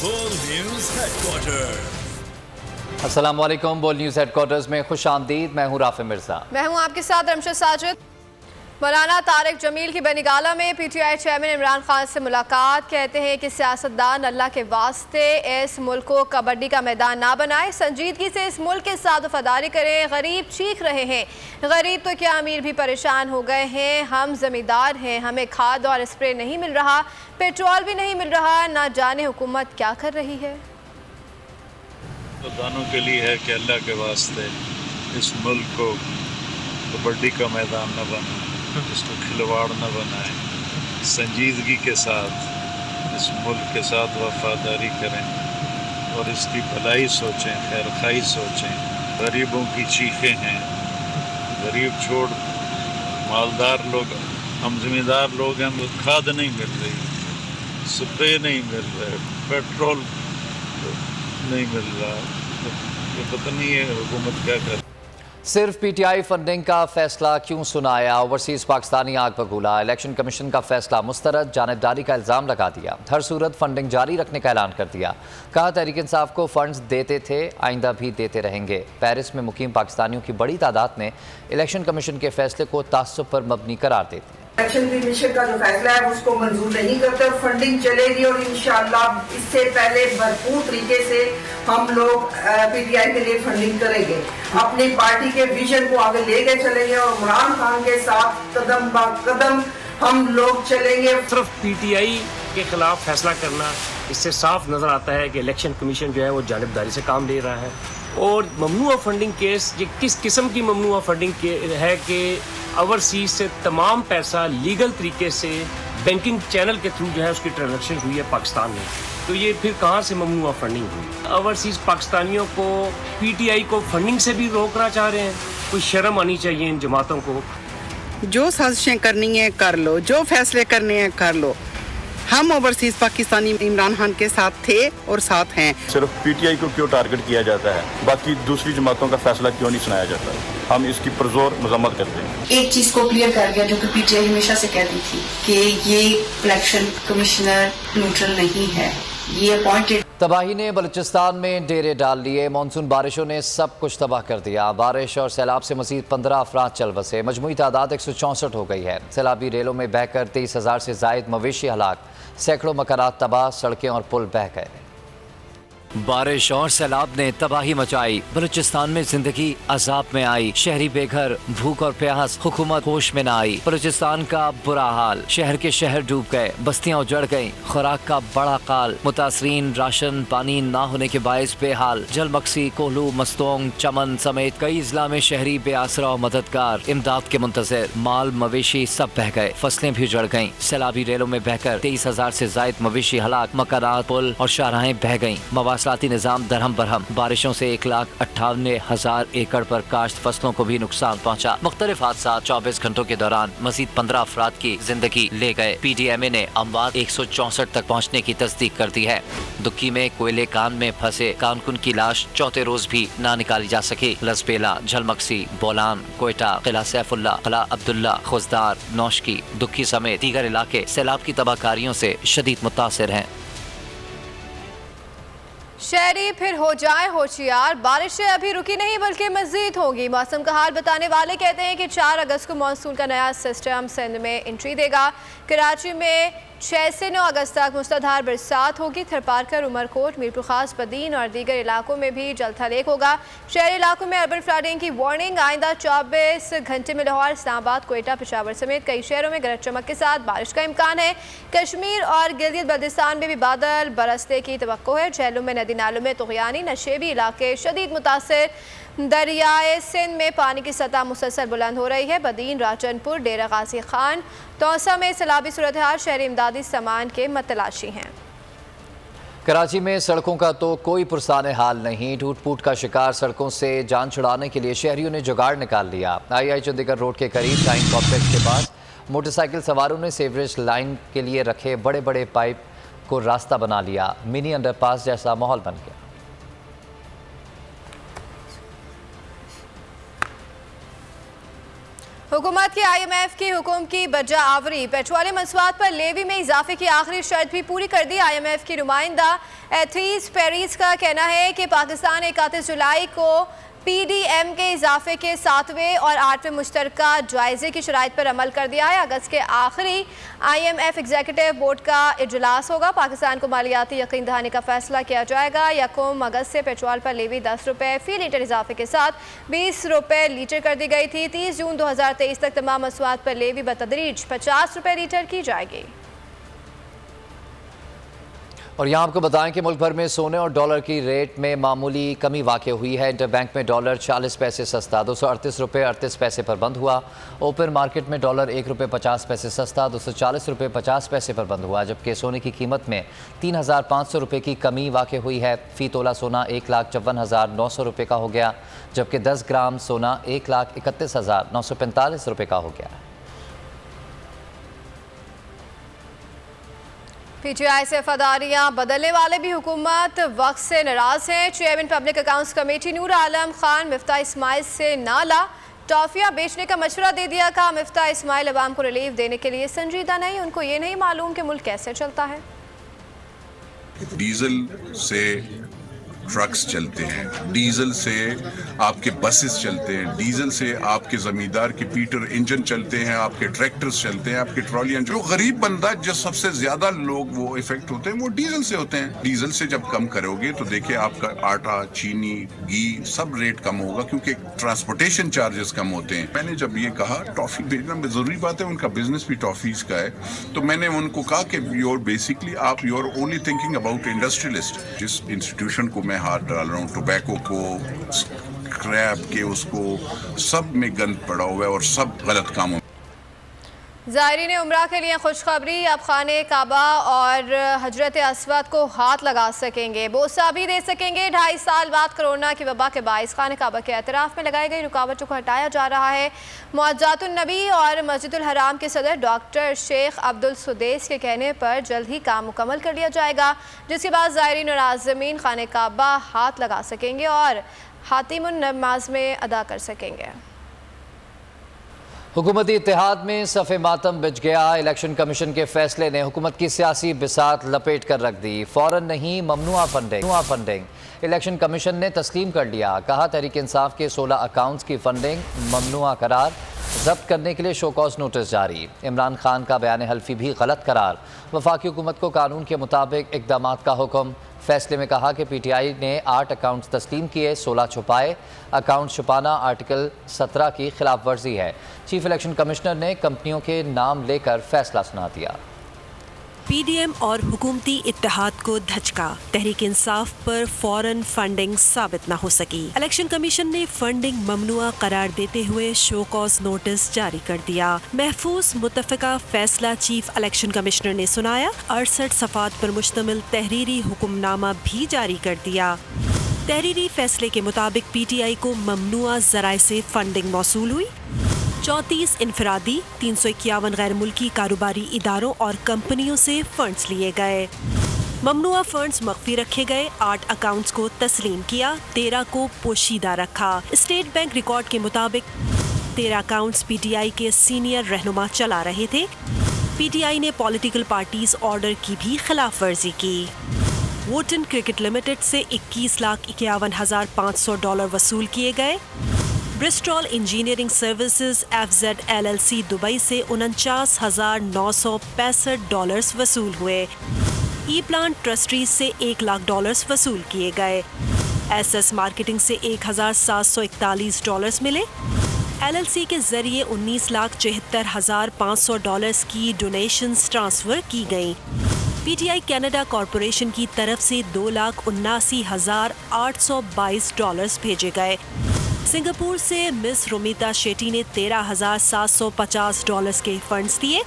बोल news headquarter. अस्सलाम वालेकुम। बोल न्यूज़ हेडक्वार्टर्स में खुश आमदीद। मैं हूँ राफे मिर्जा। मैं हूँ आपके साथ रमशद साजिद। मौलाना तारिक जमील की बेनिगाला में पीटीआई चेयरमैन इमरान खान से मुलाकात। कहते हैं कि सियासतदान अल्लाह के वास्ते इस मुल्क को कबड्डी का मैदान ना बनाए, संजीदगी से इस मुल्क के साथ वफादारी करें। गरीब चीख रहे हैं, गरीब तो क्या अमीर भी परेशान हो गए हैं। हम जमींदार हैं, हमें खाद और स्प्रे नहीं मिल रहा, पेट्रोल भी नहीं मिल रहा, ना जाने हुकूमत क्या कर रही है। तो दानों के लिए है कि अल्लाह के वास्ते इस मुल्क को कबड्डी का मैदान न बनाए, इसको खिलवाड़ न बनाए, संजीदगी के साथ इस मुल्क के साथ वफादारी करें और इसकी भलाई सोचें, खैर खाई सोचें। गरीबों की चीखें हैं, गरीब छोड़ मालदार लोग, हम ज़मींदार लोग हैं, तो खाद नहीं मिल रही, स्प्रे नहीं मिल रहा, पेट्रोल नहीं मिल रहा, तो पता नहीं है हुकूमत क्या कर। सिर्फ पीटीआई फंडिंग का फैसला क्यों सुनाया? ओवरसीज़ पाकिस्तानी आग बबूला। इलेक्शन कमीशन का फैसला मुस्तरद, जानिबदारी का इल्ज़ाम लगा दिया। हर सूरत फंडिंग जारी रखने का ऐलान कर दिया। कहा तहरीक इंसाफ को फंड्स देते थे, आइंदा भी देते रहेंगे। पेरिस में मुकीम पाकिस्तानियों की बड़ी तादाद ने इलेक्शन कमीशन के फैसले को तासुब पर मबनी करार देते। इलेक्शन कमीशन का जो फैसला है उसको मंजूर नहीं करते, फंडिंग चलेगी और इंशाअल्लाह इससे पहले भरपूर तरीके से हम लोग पीटीआई के लिए फंडिंग करेंगे, अपनी पार्टी के विजन को आगे लेके चलेंगे और इमरान खान के साथ कदम ब कदम हम लोग चलेंगे। सिर्फ पीटीआई के खिलाफ फैसला करना, इससे साफ नजर आता है कि इलेक्शन कमीशन जो है वो जानिबदारी से काम ले रहा है। और ममनुआ फंडिंग केस ये किस किस्म की ममनुआ फंडिंग है कि ओवरसीज से तमाम पैसा लीगल तरीके से बैंकिंग चैनल के थ्रू जो है उसकी ट्रांजैक्शन हुई है पाकिस्तान में, तो ये फिर कहाँ से ममनुआ फंडिंग हुई? ओवरसीज पाकिस्तानियों को पीटीआई को फंडिंग से भी रोकना चाह रहे हैं। कोई शर्म आनी चाहिए इन जमातों को। जो साजिशें करनी है कर लो, जो फैसले करने हैं कर लो। हम ओवरसीज पाकिस्तानी इमरान खान के साथ थे और साथ हैं। सिर्फ पीटीआई को क्यों टारगेट किया जाता है, बाकी दूसरी जमातों का फैसला क्यों नहीं सुनाया जाता? हम इसकी पुरजोर मजम्मत करते हैं। एक चीज को क्लियर कर दिया जो कि पीटीआई हमेशा से कहती थी कि ये इलेक्शन कमिश्नर न्यूट्रल नहीं है, ये अपॉइंटेड। तबाही ने बलूचिस्तान में डेरे डाल लिए। मानसून बारिशों ने सब कुछ तबाह कर दिया। बारिश और सैलाब से मजीद 15 अफराद चल बसे। मजमूई तादाद 164 हो गई है। सैलाबी रेलों में बहकर 23,000 से जायद मवेशी हलाक, सैकड़ों मकानात तबाह, सड़कें और पुल बह गए। बारिश और सैलाब ने तबाही मचाई। बलूचिस्तान में जिंदगी अजाब में आई। शहरी बेघर, भूख और प्यास, हुकूमत होश में न आई। बलूचिस्तान का बुरा हाल, शहर के शहर डूब गए, बस्तियां उजड़ गईं, खुराक का बड़ा काल। मुतासरीन राशन पानी ना होने के बायस बेहाल। जलमक्सी, कोहलू, मस्तोंग, चमन समेत कई इजला में शहरी बेआसरा और मददगार इमदाद के मुंतजर। माल मवेशी सब बह गए, फसलें भी उजड़ गईं। सैलाबी रेलों में बहकर 23,000 से जायद मवेशी हलाक, मकानात, पुल और शाहराहें बह गईं। मवासलाती निजाम दरहम बरहम। बारिशों से 1,58,000 एकड़ पर काश्त फसलों को भी नुकसान पहुंचा। मुख्तलिफ हादसा 24 घंटों के दौरान मजीद 15 अफराद की जिंदगी ले गए। पीटीएमए ने अमवात 164 तक पहुंचने की तस्दीक कर दी है। दुक्की में कोयले कान में फंसे कारकुन की लाश चौथे रोज भी ना निकाली जा सकी। लसबेला, झलमक्सी, बोलान, कोयटा, किला सैफुल्ला, किला अब्दुल्ला, खुजदार, नौशकी, दुक्की समेत दीगर इलाके सैलाब की तबाहकारियों से शदीद मुतासिर हैं। शहरी फिर हो जाए होशियार, बारिशें अभी रुकी नहीं बल्कि मजीद होंगी। मौसम का हाल बताने वाले कहते हैं कि 4 अगस्त को मानसून का नया सिस्टम सिंध में एंट्री देगा। कराची में 6 से 9 अगस्त तक मुसलाधार बरसात होगी। थरपारकर, उमरकोट, मीरपुर खास, बदीन और दीगर इलाकों में भी जल थलेक होगा। शहरी इलाकों में अर्बन फ्लडिंग की वार्निंग। आइंदा 24 घंटे में लाहौर, इस्लामाबाद, कोयटा, पेशावर समेत कई शहरों में गरज चमक के साथ बारिश का इम्कान है। कश्मीर और गिलगित बल्तिस्तान में भी बादल बरसने की तवक्को है। झेलम में नदी नालों में तुग़यानी, नशेबी इलाके शदीद मुतासिर। दरियाए सिंध में पानी की सतह मुसलसल बुलंद हो रही है। बदीन, राजनपुर, डेरा गाजी खान, तौसा में सैलाबी सूरत हाल, शहरी इमदादी सामान के मतलाशी हैं। कराची में सड़कों का तो कोई पुरसाने हाल नहीं। टूट फूट का शिकार सड़कों से जान छुड़ाने के लिए शहरियों ने जुगाड़ निकाल लिया। आई चंडीगढ़ रोड के करीब शाइन कॉम्प्लेक्स के पास मोटरसाइकिल सवारों ने सीवरेज लाइन के लिए रखे बड़े बड़े पाइप को रास्ता बना लिया। मिनी अंडरपास जैसा माहौल बन गया। हुकूमत की IMF की हुक्म की बजा आवरी, पेट्रोलियम मसवात पर लेवी में इजाफे की आखिरी शर्त भी पूरी कर दी। IMF की नुमाइंदा एथीस पेरिस का कहना है कि पाकिस्तान 31 जुलाई को PDM के इजाफे के 7वें और 8वें मुश्तरका जायजे की शराइत पर अमल कर दिया है। अगस्त के आखिरी IMF एग्जीक्यूटिव बोर्ड का इजलास होगा। पाकिस्तान को मालियाती यकीन दहानी का फैसला किया जाएगा। 1 अगस्त से पेट्रोल पर लेवी 10 रुपये फी लीटर इजाफे के साथ 20 रुपये लीटर कर दी गई थी। 30 जून 2023 तक तमाम मसवात पर लेवी बतदरीज 50 रुपये लीटर की जाएगी। और यहाँ आपको बताएं कि मुल्क भर में सोने और डॉलर की रेट में मामूली कमी वाक़ हुई है। इंटरबैंक में डॉलर 40 पैसे सस्ता 238 रुपये 38 पैसे पर बंद हुआ। ओपन मार्केट में डॉलर 1 रुपये 50 पैसे सस्ता 240 रुपये 50 पैसे पर बंद हुआ, जबकि सोने की कीमत में 3,500 रुपये की कमी वाक़ हुई है। फ़ी तोला सोना 1,54,900 रुपये का हो गया, जबकि 10 ग्राम सोना 1,31,945 रुपये का हो गया। PTI से वफादारियाँ बदलने वाले भी हुकूमत वक्त से नाराज़ हैं। Chairman public accounts committee Noor Alam Khan Miftah Ismail से नाला टॉफ़ियाँ बेचने का मशवरा दे दिया। कहा मिफ्ता इस्माइल अवाम को रिलीफ देने के लिए संजीदा नहीं, उनको ये नहीं मालूम कि मुल्क कैसे चलता है। डीजल से ट्रक्स चलते हैं, डीजल से आपके बसेस चलते हैं, डीजल से आपके जमींदार के पीटर इंजन चलते हैं, आपके ट्रैक्टर्स चलते हैं, आपके ट्रॉलियां। जो गरीब बंदा, जो सबसे ज्यादा लोग वो इफेक्ट होते हैं वो डीजल से होते हैं। डीजल से जब कम करोगे तो देखिए आपका आटा, चीनी, घी सब रेट कम होगा, क्योंकि ट्रांसपोर्टेशन चार्जेस कम होते हैं। मैंने जब ये कहा टॉफी भेजना जरूरी बात है, उनका बिजनेस भी टॉफीज का है, तो मैंने उनको कहा कि यूर बेसिकली आप you're only thinking about industrialist. जिस इंस्टीट्यूशन को मैं हाथ डाल रहा हूँ, टोबैको को, स्क्रैप के, उसको सब में गंद पड़ा हुआ है और सब गलत कामों। ज़ायरीन उम्रा के लिए खुशखबरी, अब खाने काबा और हजरत अस्वद को हाथ लगा सकेंगे, बोसा भी दे सकेंगे। 2.5 साल बाद कोरोना की वबा के बाइस खाने काबा के एतराफ़ में लगाई गई रुकावटों को हटाया जा रहा है। मुअज्जतुन नबी और मस्जिदुल हराम के सदर डॉक्टर शेख अब्दुल सुदैस के कहने पर जल्द ही काम मुकम्मल कर लिया जाएगा, जिसके बाद ज़ायरीन और आज़मीन खाने काबा हाथ लगा सकेंगे और हातिमुन नमाज में अदा कर सकेंगे। हुकूमती इत्तेहाद में सफ़े मातम बिछ गया। इलेक्शन कमीशन के फैसले ने हुकूमत की सियासी बिसात लपेट कर रख दी। फ़ौरन नहीं, ममनुआ फंडिंग इलेक्शन कमीशन ने तस्लीम कर लिया। कहा तहरीक इंसाफ के 16 अकाउंट्स की फंडिंग ममनुआ करार, जब्त करने के लिए शोकॉज नोटिस जारी। इमरान खान का बयान हल्फी भी गलत करार। वफाकी हुकूमत को कानून के मुताबिक इक़दामात का हुक्म। फैसले में कहा कि PTI ने 8 अकाउंट्स तस्लीम किए, 16 छुपाए। अकाउंट छुपाना आर्टिकल 17 की खिलाफ वर्जी है। चीफ इलेक्शन कमिश्नर ने कंपनियों के नाम लेकर फैसला सुना दिया। PDM और हुकूमती इत्तेहाद को धचका, तहरीक इंसाफ पर फौरन फंडिंग साबित न हो सकी। इलेक्शन कमीशन ने फंडिंग ममनुआ करार देते हुए शो कॉज नोटिस जारी कर दिया। महफूज मुत्तफ़िका फैसला चीफ इलेक्शन कमिश्नर ने सुनाया। 68 सफ़ात पर मुश्तमिल तहरीरी हुक्मनामा भी जारी कर दिया। तहरीरी फैसले के मुताबिक PTI को ममनुआ ज़राए से फंडिंग मौसूल हुई। 34 इनफरादी, 351 गैर मुल्की कारोबारी इदारों और कंपनियों से फंड्स लिए गए। ममनुआ फंड्स मख्फी रखे गए। 8 अकाउंट्स को तस्लीम किया, 13 को पोशीदा रखा। स्टेट बैंक रिकॉर्ड के मुताबिक 13 अकाउंट्स PTI के सीनियर रहनुमा चला रहे थे। PTI ने पॉलिटिकल पार्टीज ऑर्डर की भी खिलाफ वर्जी की। वोटन क्रिकेट लिमिटेड से $21,51,500 वसूल किए गए। Bristol engineering services FZ LLC Dubai से $49,965 वसूल हुए। ई प्लांट ट्रस्टीज से $1,00,000 वसूल किए गए। SS मार्केटिंग से $1,741 मिले। LLC के जरिए $19,74,500 की डोनेशंस ट्रांसफर की गई। PTI कनाडा कॉरपोरेशन की तरफ से $2,79,822 भेजे गए। सिंगापुर से मिस रोमिता शेट्टी ने $13,750 के फंड्स दिए।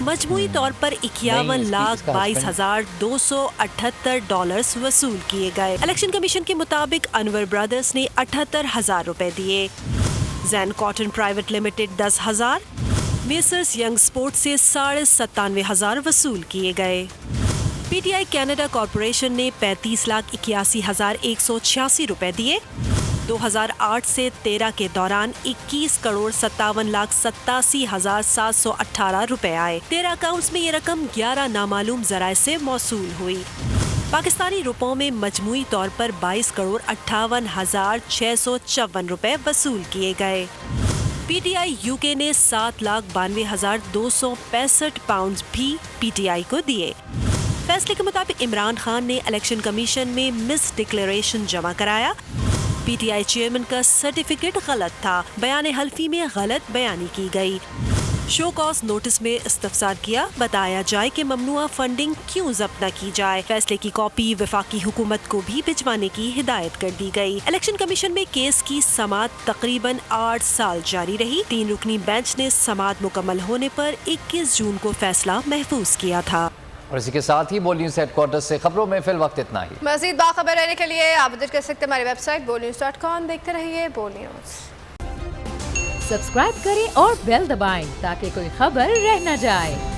मजमूई तौर पर $51,22,278 वसूल किए गए। इलेक्शन कमीशन के मुताबिक अनवर ब्रदर्स ने $78,000 दिए। Jain cotton private limited 10,000, messrs young sports से 97,500 वसूल किए गए। PTI कनाडा कॉरपोरेशन ने $35,81,186 दिए। 2008 से 13 के दौरान 21,57,87,718 रुपए आए। 13 अकाउंट्स में ये रकम 11 नामालूम जराए से मौसूल हुई। पाकिस्तानी रुपयों में मजमूई तौर पर 22,58,654 रुपए वसूल किए गए। पीटीआई यूके ने 7,92,265 पाउंड भी पीटीआई को दिए। फैसले के मुताबिक इमरान खान ने इलेक्शन कमीशन में मिस डिक्लेरेशन जमा कराया। पीटीआई चेयरमैन का सर्टिफिकेट गलत था। बयान हल्फी में गलत बयानी की गई। शो कॉज नोटिस में इस्तफसार किया। बताया जाए कि ममनुआ फंडिंग क्यों जब्त न की जाए। फैसले की कॉपी वफाकी हुकूमत को भी भिजवाने की हिदायत कर दी गई। इलेक्शन कमीशन में केस की समाअत तकरीबन 8 साल जारी रही। 3 रुकनी बेंच ने समाअत मुकम्मल होने पर 21 जून को फैसला महफूज किया था। और इसी के साथ ही बोल न्यूज़ हेडक्वार्टर से खबरों में फिल वक्त इतना ही। मज़ीद बाखबर रहने के लिए आप विजिट कर सकते हैं हमारी वेबसाइट bolnews.com। देखते रहिए बोल न्यूज़। सब्सक्राइब करें और बेल दबाएं ताकि कोई खबर रह न जाए।